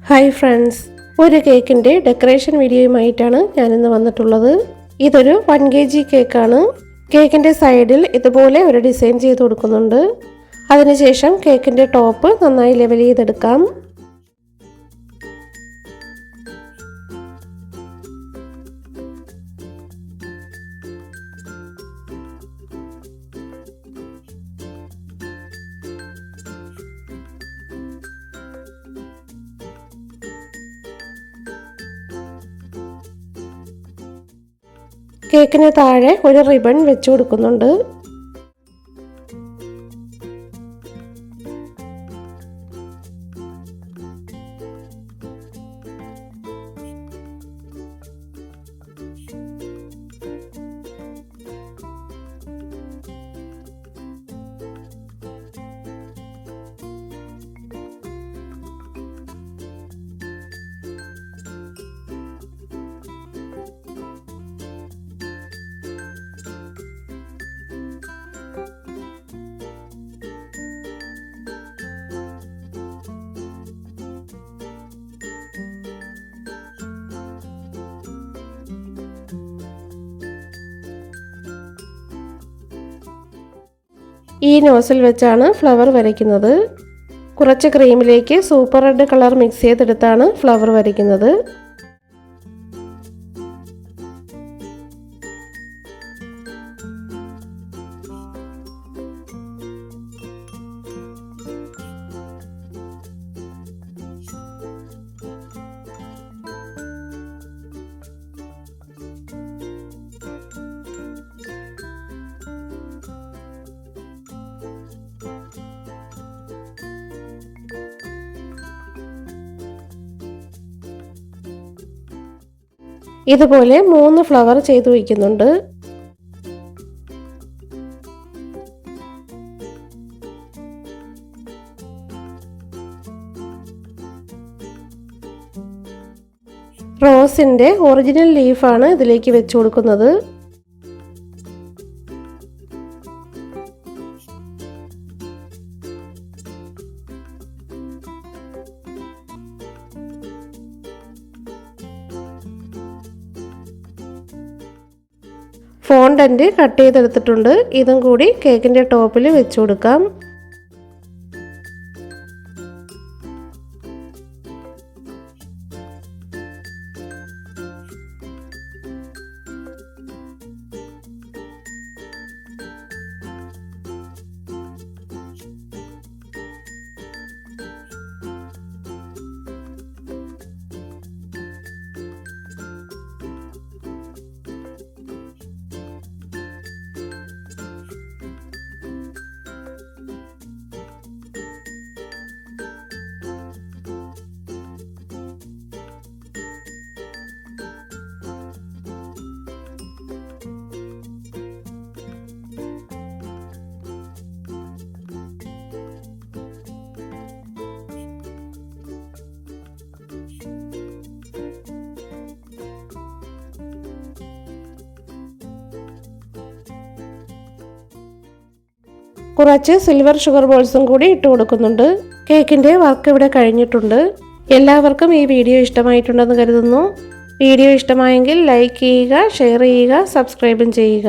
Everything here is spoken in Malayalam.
ഹായ് ഫ്രണ്ട്സ്, ഒരു കേക്കിൻ്റെ ഡെക്കറേഷൻ വീഡിയോയുമായിട്ടാണ് ഞാനിന്ന് വന്നിട്ടുള്ളത്. ഇതൊരു 1 kg കേക്കാണ്. കേക്കിൻ്റെ സൈഡിൽ ഇതുപോലെ ഒരു ഡിസൈൻ ചെയ്ത് കൊടുക്കുന്നുണ്ട്. അതിനുശേഷം കേക്കിൻ്റെ ടോപ്പ് നന്നായി ലെവൽ ചെയ്തെടുക്കാം. കേക്കിന് താഴെ ഒരു റിബൺ വെച്ച് കൊടുക്കുന്നുണ്ട്. ഈ നോസിൽ വെച്ചാണ് ഫ്ലവർ വരയ്ക്കുന്നത്. കുറച്ച് ക്രീമിലേക്ക് സൂപ്പർ റെഡ് കളർ മിക്സ് ചെയ്തെടുത്താണ് ഫ്ലവർ വരയ്ക്കുന്നത്. ഇതുപോലെ 3 ഫ്ലവർ ചെയ്തു വയ്ക്കുന്നുണ്ട്. റോസിൻ്റെ ഒറിജിനൽ ലീഫാണ് ഇതിലേക്ക് വെച്ച് കൊടുക്കുന്നത്. ഫോണ്ടന്റ് കട്ട് ചെയ്തെടുത്തിട്ടുണ്ട്. ഇതും കൂടി കേക്കിൻ്റെ ടോപ്പിൽ വെച്ച് കൊടുക്കാം. കുറച്ച് സിൽവർ ഷുഗർ ബോൾസും കൂടി ഇട്ട് കൊടുക്കുന്നുണ്ട്. കേക്കിൻ്റെ വർക്ക് ഇവിടെ കഴിഞ്ഞിട്ടുണ്ട്. എല്ലാവർക്കും ഈ വീഡിയോ ഇഷ്ടമായിട്ടുണ്ടെന്ന് കരുതുന്നു. വീഡിയോ ഇഷ്ടമായെങ്കിൽ ലൈക്ക് ചെയ്യുക, ഷെയർ ചെയ്യുക, സബ്സ്ക്രൈബും ചെയ്യുക.